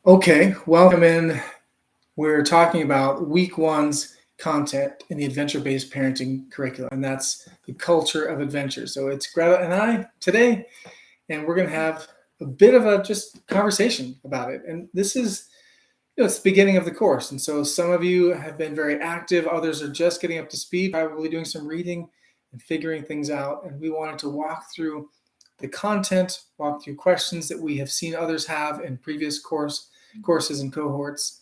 Okay, welcome in. We're talking about week one's content in the adventure-based parenting curriculum, and that's the culture of adventure. So it's Greta and I today, and we're going to have a bit of a just conversation about it. And this is, it's the beginning of the course. And so some of you have been very active, others are just getting up to speed, probably doing some reading and figuring things out. And we wanted to walk through the content, walk through questions that we have seen others have in previous courses and cohorts,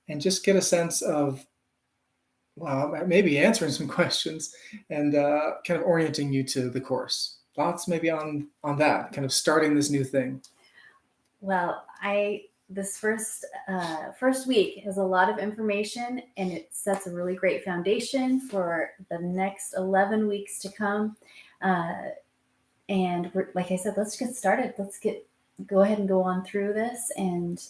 and just get a sense of, well, maybe answering some questions and kind of orienting you to the course. Thoughts maybe on that, kind of starting this new thing? Well, this first week has a lot of information, and it sets a really great foundation for the next 11 weeks to come. And like I said, let's get started. Go ahead and go on through this, and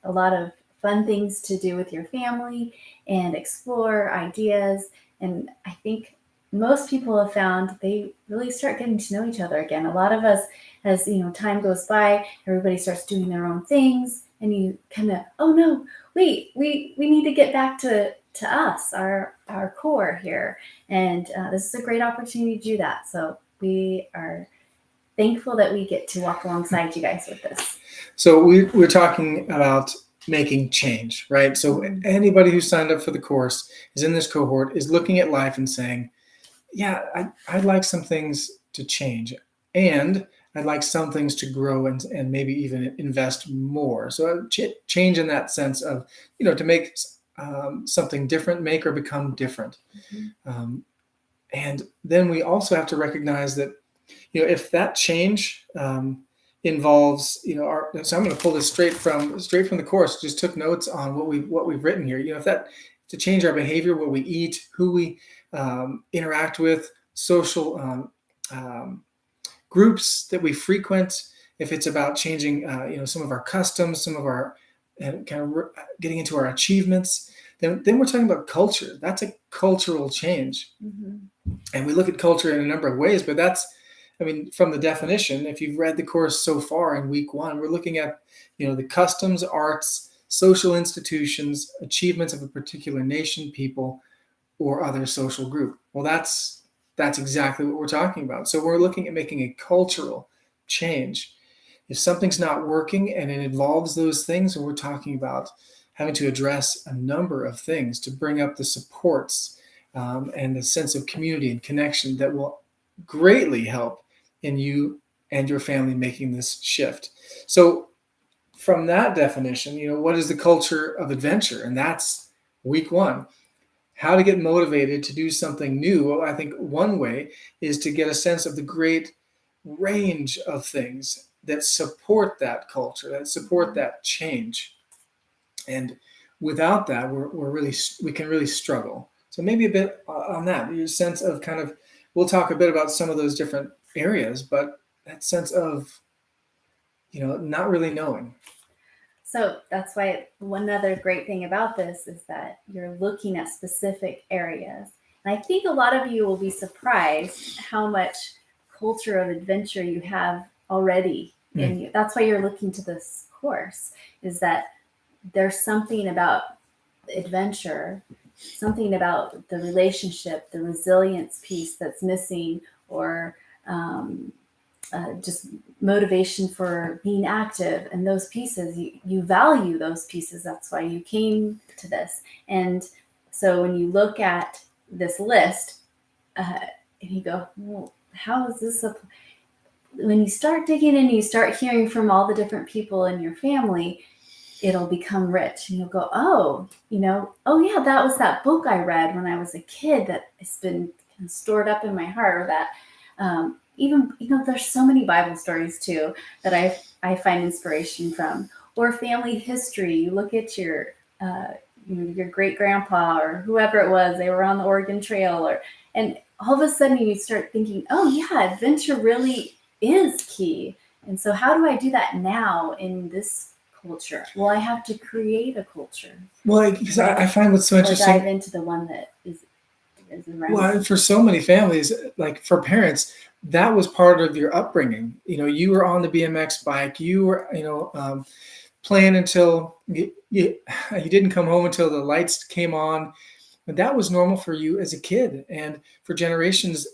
a lot of fun things to do with your family and explore ideas. And I think most people have found they really start getting to know each other again. A lot of us, as time goes by, everybody starts doing their own things, and you kind of, oh no, wait, we need to get back to us, our core here. And this is a great opportunity to do that. So we are thankful that we get to walk alongside you guys with this. So we're talking about making change, right? So anybody who signed up for the course is in this cohort, is looking at life and saying, yeah, I'd like some things to change, and I'd like some things to grow and maybe even invest more. So change in that sense of, to make something different, make or become different. Mm-hmm. And then we also have to recognize that, if that change involves, so I'm going to pull this straight from the course. Just took notes on what we've written here. If that to change our behavior, what we eat, who we interact with, social groups that we frequent. If it's about changing, some of our customs, some of our kind of getting into our achievements, then we're talking about culture. That's a cultural change. Mm-hmm. And we look at culture in a number of ways, but from the definition, if you've read the course so far in week one, we're looking at, the customs, arts, social institutions, achievements of a particular nation, people, or other social group. Well, that's exactly what we're talking about. So we're looking at making a cultural change. If something's not working and it involves those things, we're talking about having to address a number of things to bring up the supports and the sense of community and connection that will greatly help in you and your family making this shift. So from that definition, what is the culture of adventure? And that's week one. How to get motivated to do something new. Well, I think one way is to get a sense of the great range of things that support that culture, that support that change. And without that, we can really struggle. So maybe a bit on that, your sense of kind of, we'll talk a bit about some of those different areas, but that sense of, not really knowing. So that's why one other great thing about this is that you're looking at specific areas. And I think a lot of you will be surprised how much culture of adventure you have already in you. That's why you're looking to this course, is that there's something about adventure, something about the relationship, the resilience piece that's missing, or just motivation for being active, and those pieces, you value those pieces. That's why you came to this. And so when you look at this list and you go, well, how is this when you start digging in, you start hearing from all the different people in your family, it'll become rich, and you'll go, oh yeah, that was that book I read when I was a kid that has been kind of stored up in my heart. Or that even, there's so many Bible stories too that I find inspiration from, or family history. You look at your great grandpa or whoever it was, they were on the Oregon Trail, and all of a sudden you start thinking, oh yeah, adventure really is key. And so how do I do that now in this culture? Well, I have to create a culture. Well, because I find what's so interesting. Or dive into the one that is around. Well, for so many families, like for parents, that was part of your upbringing. You were on the BMX bike. You were, playing until you didn't come home until the lights came on. But that was normal for you as a kid, and for generations,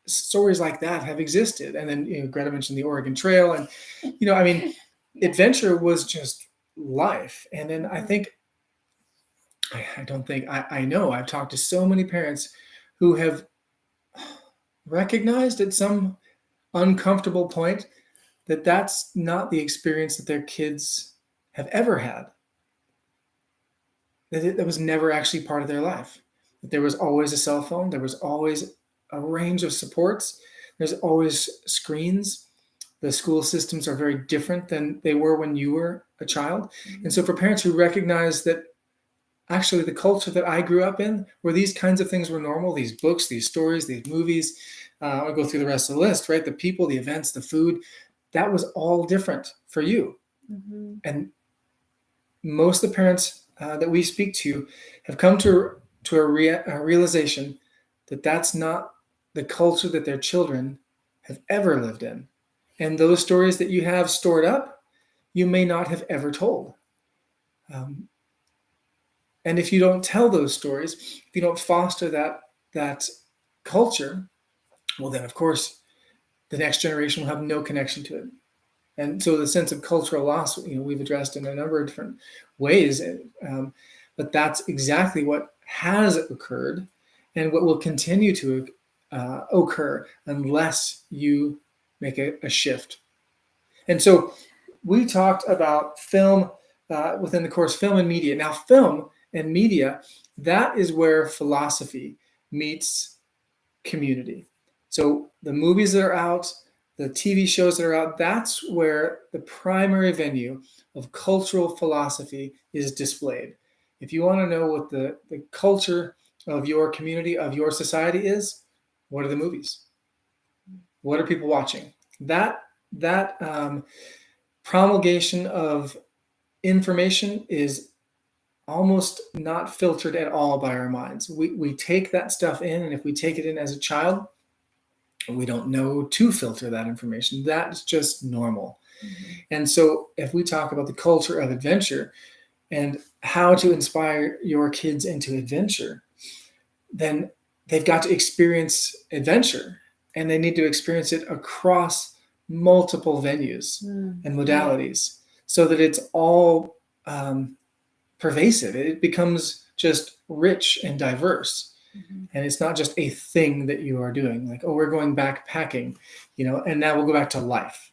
stories like that have existed. And then Greta mentioned the Oregon Trail, and I mean, adventure was just life. And then I know I've talked to so many parents who have recognized at some uncomfortable point that that's not the experience that their kids have ever had. That was never actually part of their life. That there was always a cell phone. There was always a range of supports. There's always screens. The school systems are very different than they were when you were a child. And so for parents who recognize that actually the culture that I grew up in, where these kinds of things were normal, these books, these stories, these movies, I'll go through the rest of the list, right? The people, the events, the food, that was all different for you. And most of the parents that we speak to have come to a realization that that's not the culture that their children have ever lived in. And those stories that you have stored up, you may not have ever told. And if you don't tell those stories, if you don't foster that culture, well, then of course the next generation will have no connection to it. And so the sense of cultural loss, we've addressed in a number of different ways, but that's exactly what has occurred and what will continue to occur unless you make a shift. And so we talked about film within the course, film and media. Now, film and media, that is where philosophy meets community. So the movies that are out, the TV shows that are out, that's where the primary venue of cultural philosophy is displayed. If you want to know what the culture of your community, of your society is, what are the movies? What are people watching? That promulgation of information is almost not filtered at all by our minds. We take that stuff in, and if we take it in as a child, we don't know to filter that information. That's just normal. And so if we talk about the culture of adventure and how to inspire your kids into adventure, then they've got to experience adventure, and they need to experience it across multiple venues and modalities so that it's all pervasive. It becomes just rich and diverse. And it's not just a thing that you are doing, like, oh, we're going backpacking, and now we'll go back to life.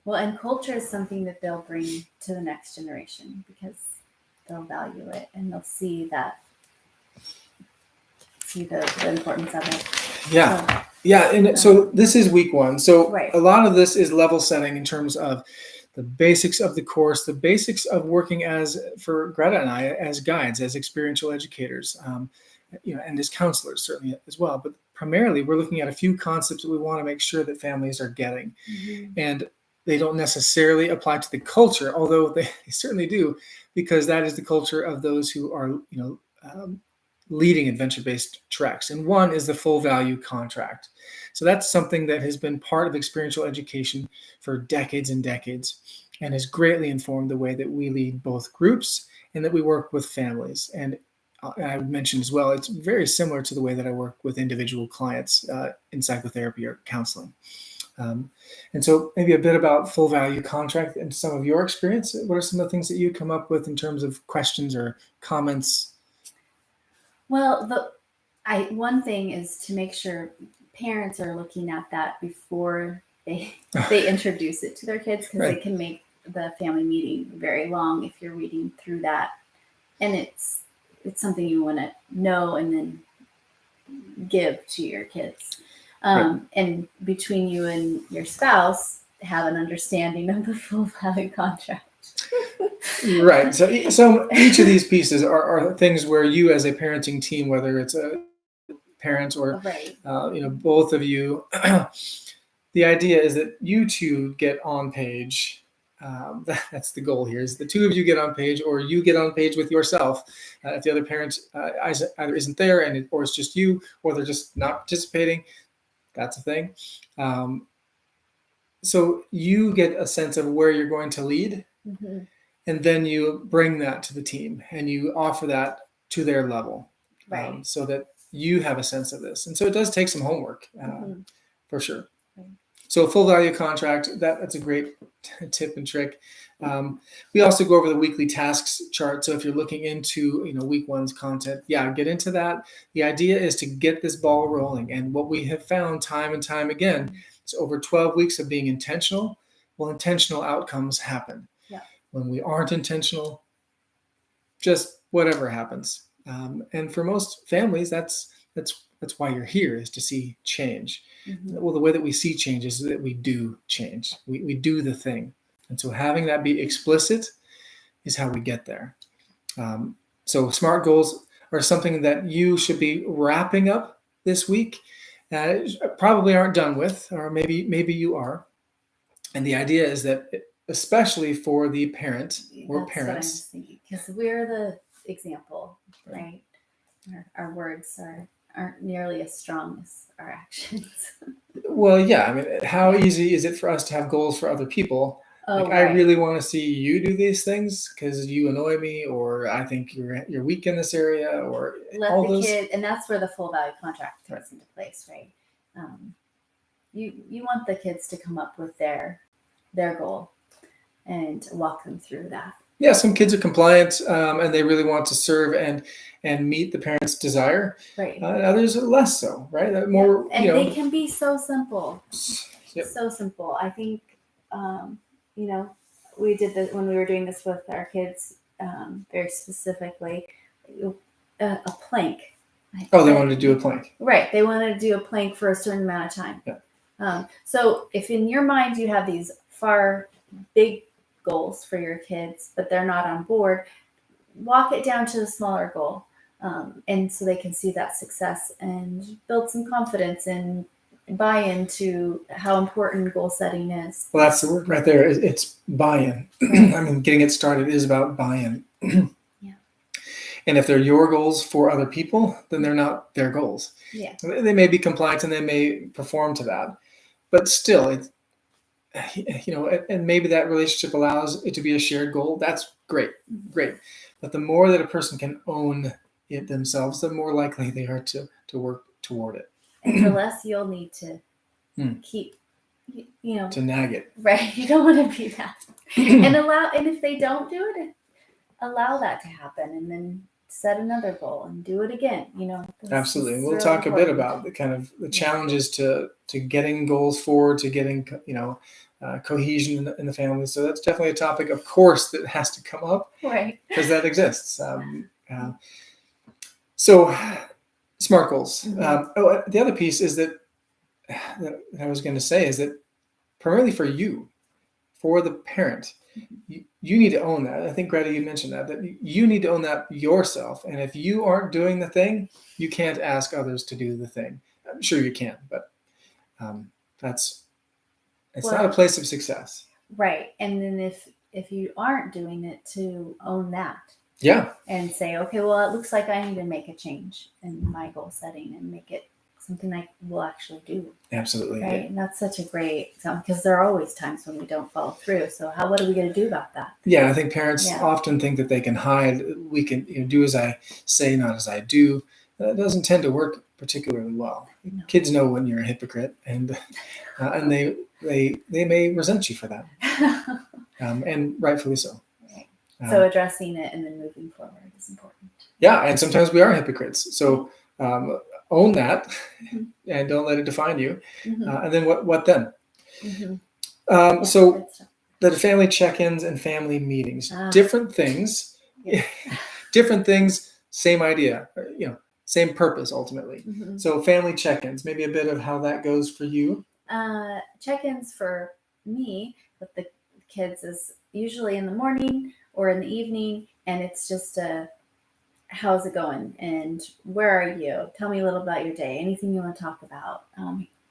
Well, and culture is something that they'll bring to the next generation because they'll value it and they'll see the importance of it. Yeah. And so this is week 1. So a lot of this is level setting in terms of the basics of the course, the basics of working for Greta and I as guides, as experiential educators, and as counselors certainly as well. But primarily we're looking at a few concepts that we want to make sure that families are getting. And they don't necessarily apply to the culture, although they certainly do, because that is the culture of those who are, leading adventure-based treks. And one is the full value contract. So that's something that has been part of experiential education for decades and decades, and has greatly informed the way that we lead both groups and that we work with families. And I mentioned as well, it's very similar to the way that I work with individual clients in psychotherapy or counseling. And so maybe a bit about full value contract and some of your experience. What are some of the things that you come up with in terms of questions or comments? Well, one thing is to make sure parents are looking at that before they introduce it to their kids, because it can make the family meeting very long if you're reading through that. And it's something you want to know and then give to your kids. And between you and your spouse, have an understanding of the full value contract. Right. So each of these pieces are things where you as a parenting team, whether it's a parent or, both of you, the idea is that you two get on page. That's the goal here, is the two of you get on page, or you get on page with yourself. If the other parent either isn't there or it's just you, or they're just not participating, that's a thing. So you get a sense of where you're going to lead. and then you bring that to the team and you offer that to their level, Right. so that you have a sense of this. And so it does take some homework, for sure. Right. So a full value contract, that's a great tip and trick. We also go over the weekly tasks chart. So if you're looking into, week one's content, get into that. The idea is to get this ball rolling. And what we have found time and time again is over 12 weeks of being intentional. Well, intentional outcomes happen. Yeah. When we aren't intentional, just whatever happens. And for most families, that's why you're here, is to see change. Mm-hmm. Well, the way that we see change is that we do change. We do the thing. And so having that be explicit is how we get there. So SMART goals are something that you should be wrapping up this week. Probably aren't done with, or maybe you are. And the idea is that, especially for the parent or parents, because we're the example, right? Our words aren't nearly as strong as our actions. Well, yeah. I mean, how easy is it for us to have goals for other people? Oh, I really want to see you do these things because you annoy me, or I think you're weak in this area, or let the kid, and that's where the full value contract comes into place, right? You want the kids to come up with their goal and walk them through that. Yeah, some kids are compliant, and they really want to serve and meet the parents' desire. Right. Others are less so, right? More, and they can be so simple. Yep. So simple. I think, we did this when we were doing this with our kids, very specifically, a plank. Oh, they wanted to do a plank. Right. They wanted to do a plank for a certain amount of time. Yeah. So if in your mind you have these far big goals for your kids, but they're not on board, walk it down to a smaller goal. And so they can see that success and build some confidence and buy into how important goal setting is. Well, that's the word right there. It's buy-in. I mean, getting it started is about buy-in. Yeah. And if they're your goals for other people, then they're not their goals. Yeah. They may be compliant and they may perform to that, but still, it's, and maybe that relationship allows it to be a shared goal. That's great. But the more that a person can own it themselves, the more likely they are to work toward it. And the less you'll need to keep, to nag it. Right. You don't want to be that. And if they don't do it, allow that to happen, and then set another goal and do it again. Absolutely. We'll talk a bit about the kind of the challenges to getting goals forward, to getting, cohesion in the family. So that's definitely a topic, of course, that has to come up, right? Because that exists. So SMART goals. The other piece is that I was going to say is that primarily for you, for the parent, you need to own that. I think, Greta, you mentioned that you need to own that yourself. And if you aren't doing the thing, you can't ask others to do the thing. I'm sure you can, but it's not a place of success. Right. And then if you aren't doing it, to own that. Yeah. And say, okay, well, it looks like I need to make a change in my goal setting and make it something I will actually do. Absolutely. Right. Yeah. And that's such a great example, because there are always times when we don't follow through. So what are we going to do about that? Yeah. I think parents often think that they can hide. We can do as I say, not as I do. That doesn't tend to work particularly well. No. Kids know when you're a hypocrite, and they may resent you for that. And rightfully so. So addressing it and then moving forward is important. Yeah, and sometimes we are hypocrites. So own that, and don't let it define you. And then what then? So the family check-ins and family meetings, different things, different things, same idea, same purpose ultimately. So family check-ins, maybe a bit of how that goes for you. Check-ins for me with the kids is usually in the morning or in the evening, and it's just how's it going and where are you? Tell me a little about your day. Anything you want to talk about?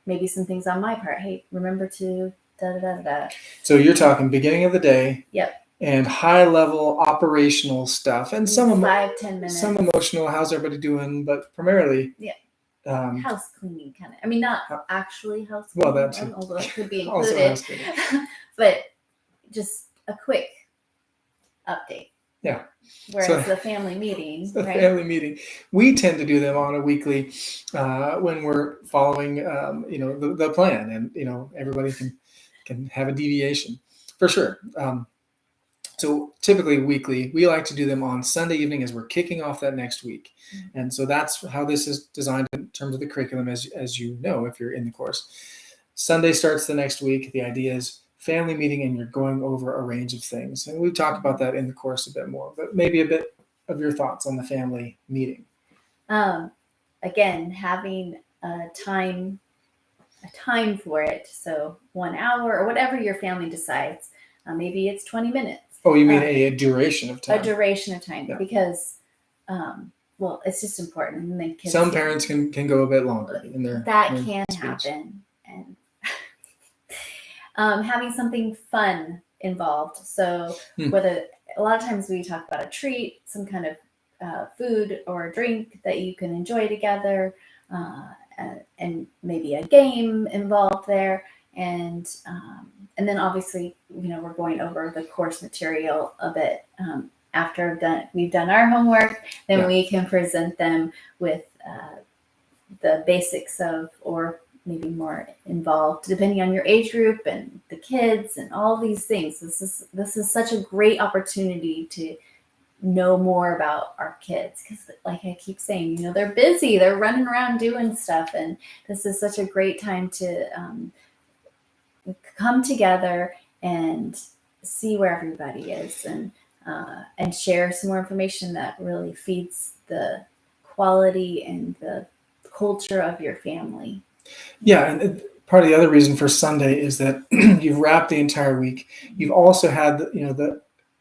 Maybe some things on my part. Hey, remember to da da da da. So you're talking beginning of the day. Yep. And high level operational stuff, and some 5-10 minutes. Some emotional. How's everybody doing? But primarily, house cleaning kind of. I mean, not actually house cleaning. Well, that's although it could be included. But just a quick update. Yeah. Whereas the family meeting, the right? family meeting, we tend to do them on a weekly when we're following, the plan, and everybody can have a deviation for sure. So typically weekly, we like to do them on Sunday evening as we're kicking off that next week. Mm-hmm. And so that's how this is designed in terms of the curriculum, as you know, if you're in the course. Sunday starts the next week. The idea is family meeting, and you're going over a range of things. And we've talked about that in the course a bit more, but maybe a bit of your thoughts on the family meeting. Again, having a time for it. So 1 hour or whatever your family decides. Maybe it's 20 minutes. Oh, you mean a duration of time? A duration of time, Yeah. Because, it's just important. And then some parents can go a bit longer in their can speech. happen, and having something fun involved. So whether a lot of times we talk about a treat, some kind of food or drink that you can enjoy together, and maybe a game involved there. And then obviously, we're going over the course material a bit. After we've done our homework, then we can present them with the basics of, or maybe more involved, depending on your age group and the kids and all these things. This is such a great opportunity to know more about our kids, because like I keep saying, they're busy, they're running around doing stuff, and this is such a great time to come together and see where everybody is, and share some more information that really feeds the quality and the culture of your family. Yeah, and part of the other reason for Sunday is that you've wrapped the entire week. You've also had the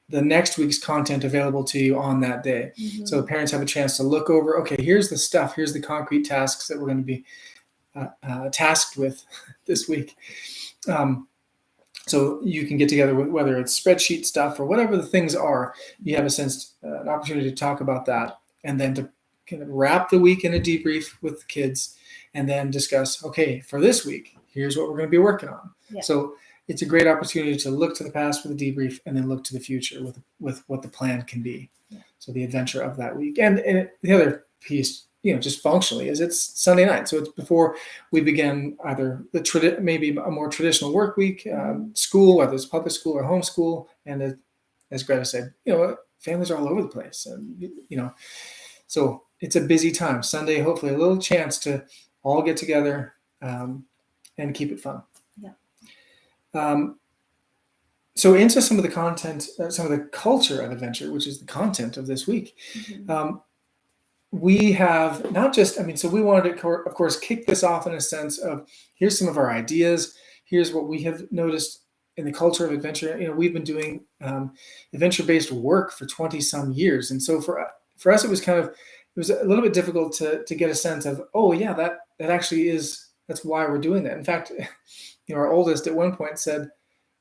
next week's content available to you on that day. Mm-hmm. So parents have a chance to look over, okay, here's the stuff, here's the concrete tasks that we're going to be tasked with this week. So you can get together with, whether it's spreadsheet stuff or whatever the things are, you have an opportunity to talk about that, and then to kind of wrap the week in a debrief with the kids, and then discuss, okay, for this week, here's what we're going to be working on. Yeah. So it's a great opportunity to look to the past for the debrief, and then look to the future with what the plan can be. Yeah. So the adventure of that week. And the other piece, just functionally, is it's Sunday night. So it's before we begin either maybe a more traditional work week, school, whether it's public school or homeschool. And as Greta said, families are all over the place. And, so it's a busy time. Sunday, hopefully a little chance to all get together and keep it fun. Yeah. So into some of the content, some of the culture of adventure, which is the content of this week. Mm-hmm. We have not just, so we wanted to, of course, kick this off in a sense of, here's some of our ideas. Here's what we have noticed in the culture of adventure. We've been doing adventure-based work for 20 some years. And so for us, it was a little bit difficult to get a sense of, that actually is, that's why we're doing that. In fact, our oldest at one point said,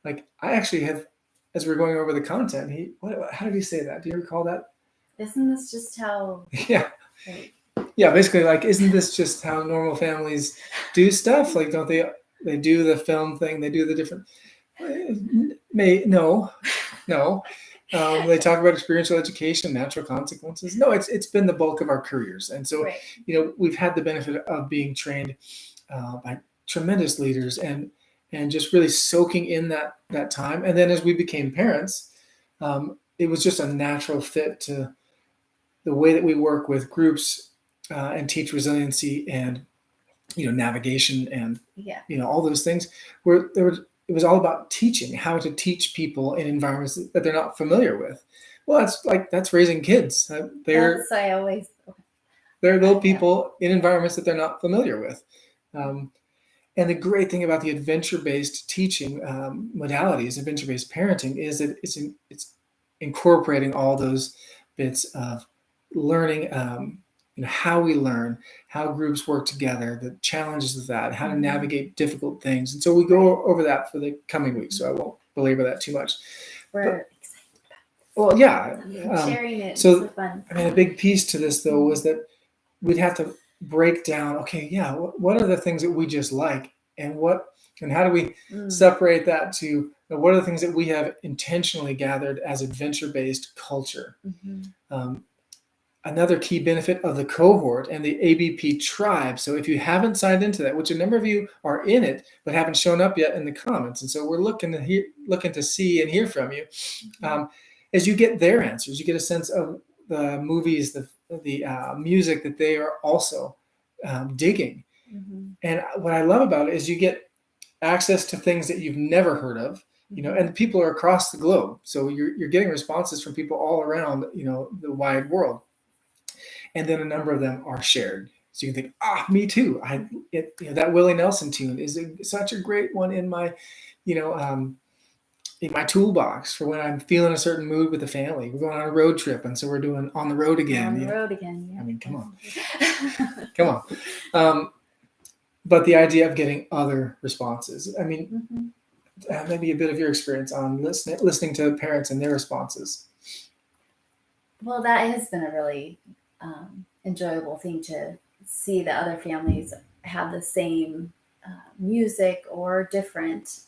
like, I actually have, as we were going over the content, how did he say that? Do you recall that? Isn't this just how? Yeah. Right. Yeah, basically, like, isn't this just how normal families do stuff? Like, don't they do the film thing? They do the different. No. They talk about experiential education, natural consequences. No, it's been the bulk of our careers, and so right. We've had the benefit of being trained by tremendous leaders and just really soaking in that time. And then as we became parents, it was just a natural fit to the way that we work with groups and teach resiliency and navigation and all those things. Where it was all about teaching how to teach people in environments that they're not familiar with. Well, that's raising kids. They're little people in environments that they're not familiar with. And the great thing about the adventure-based teaching modalities, adventure-based parenting, is that it's incorporating all those bits of learning, how we learn, how groups work together, the challenges of that, how to navigate difficult things. And so we go over that for the coming week, so I won't belabor that too much. We're excited about it. Well, yeah. Sharing it. So fun. a big piece to this, though, was that we'd have to break down, what are the things that we just like how do we separate that to what are the things that we have intentionally gathered as adventure-based culture? Another key benefit of the cohort and the ABP tribe. So if you haven't signed into that, which a number of you are in it, but haven't shown up yet in the comments. And so we're looking to see and hear from you. As you get their answers, you get a sense of the movies, the music that they are also digging. And what I love about it is you get access to things that you've never heard of, and people are across the globe. So you're getting responses from people all around, the wide world. And then a number of them are shared. So you can think, me too. That Willie Nelson tune is such a great one in my, in my toolbox for when I'm feeling a certain mood with the family. We're going on a road trip, and so we're doing On the Road Again. On the Road Again. Yeah. I mean, come on. But the idea of getting other responses. I mean, maybe a bit of your experience on listening to parents and their responses. Well, that has been a really enjoyable thing to see that other families have the same music or different.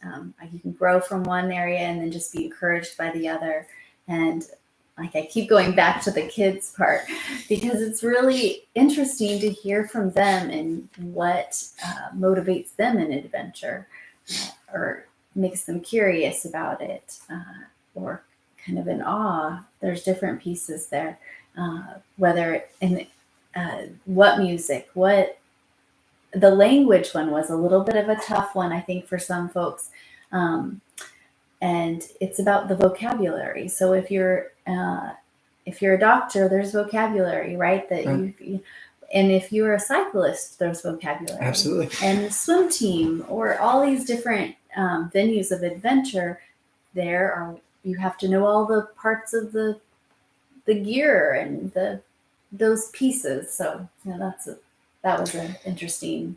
You can grow from one area and then just be encouraged by the other. And like I keep going back to the kids part because it's really interesting to hear from them and what motivates them in adventure or makes them curious about it or kind of in awe. There's different pieces there, whether in what music, what the language one was a little bit of a tough one, I think, for some folks. And it's about the vocabulary. So if you're a doctor, there's vocabulary, right? And if you're a cyclist, there's vocabulary. Absolutely. And swim team or all these different venues of adventure, you have to know all the parts of the gear and those pieces. So that was an interesting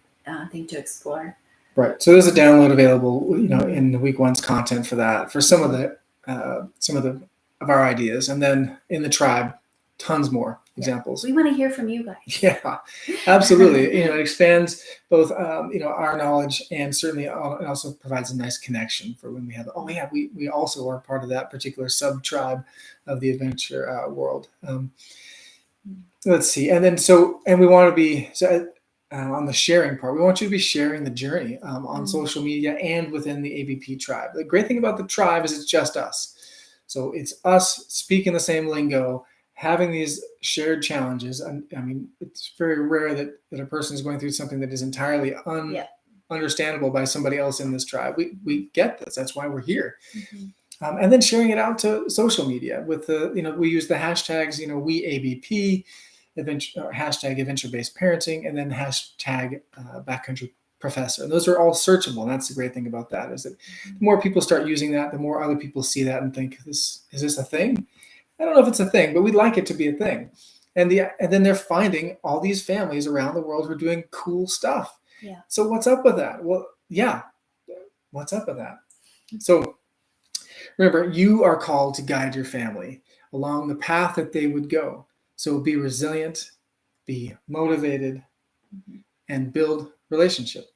thing to explore. Right. So there's a download available, in the week one's content for that, for some of our ideas, and then in the tribe, tons more examples. We want to hear from you guys. Yeah, absolutely. It expands both, our knowledge, and certainly it also provides a nice connection for when we have. We also are part of that particular sub tribe of the adventure world. Let's see, and we want to be on the sharing part. We want you to be sharing the journey on social media and within the ABP tribe. The great thing about the tribe is it's just us. So it's us speaking the same lingo, having these shared challenges. I mean, it's very rare that a person is going through something that is entirely understandable by somebody else in this tribe. We get this. That's why we're here. And then sharing it out to social media with we use the hashtags, we ABP, hashtag adventure-based parenting, and then hashtag backcountry professor. And those are all searchable. And that's the great thing about that is that the more people start using that, the more other people see that and think, is this a thing? I don't know if it's a thing, but we'd like it to be a thing. And then they're finding all these families around the world who are doing cool stuff. Yeah. So what's up with that? Well, yeah. What's up with that? So remember, you are called to guide your family along the path that they would go. So be resilient, be motivated, and build relationship.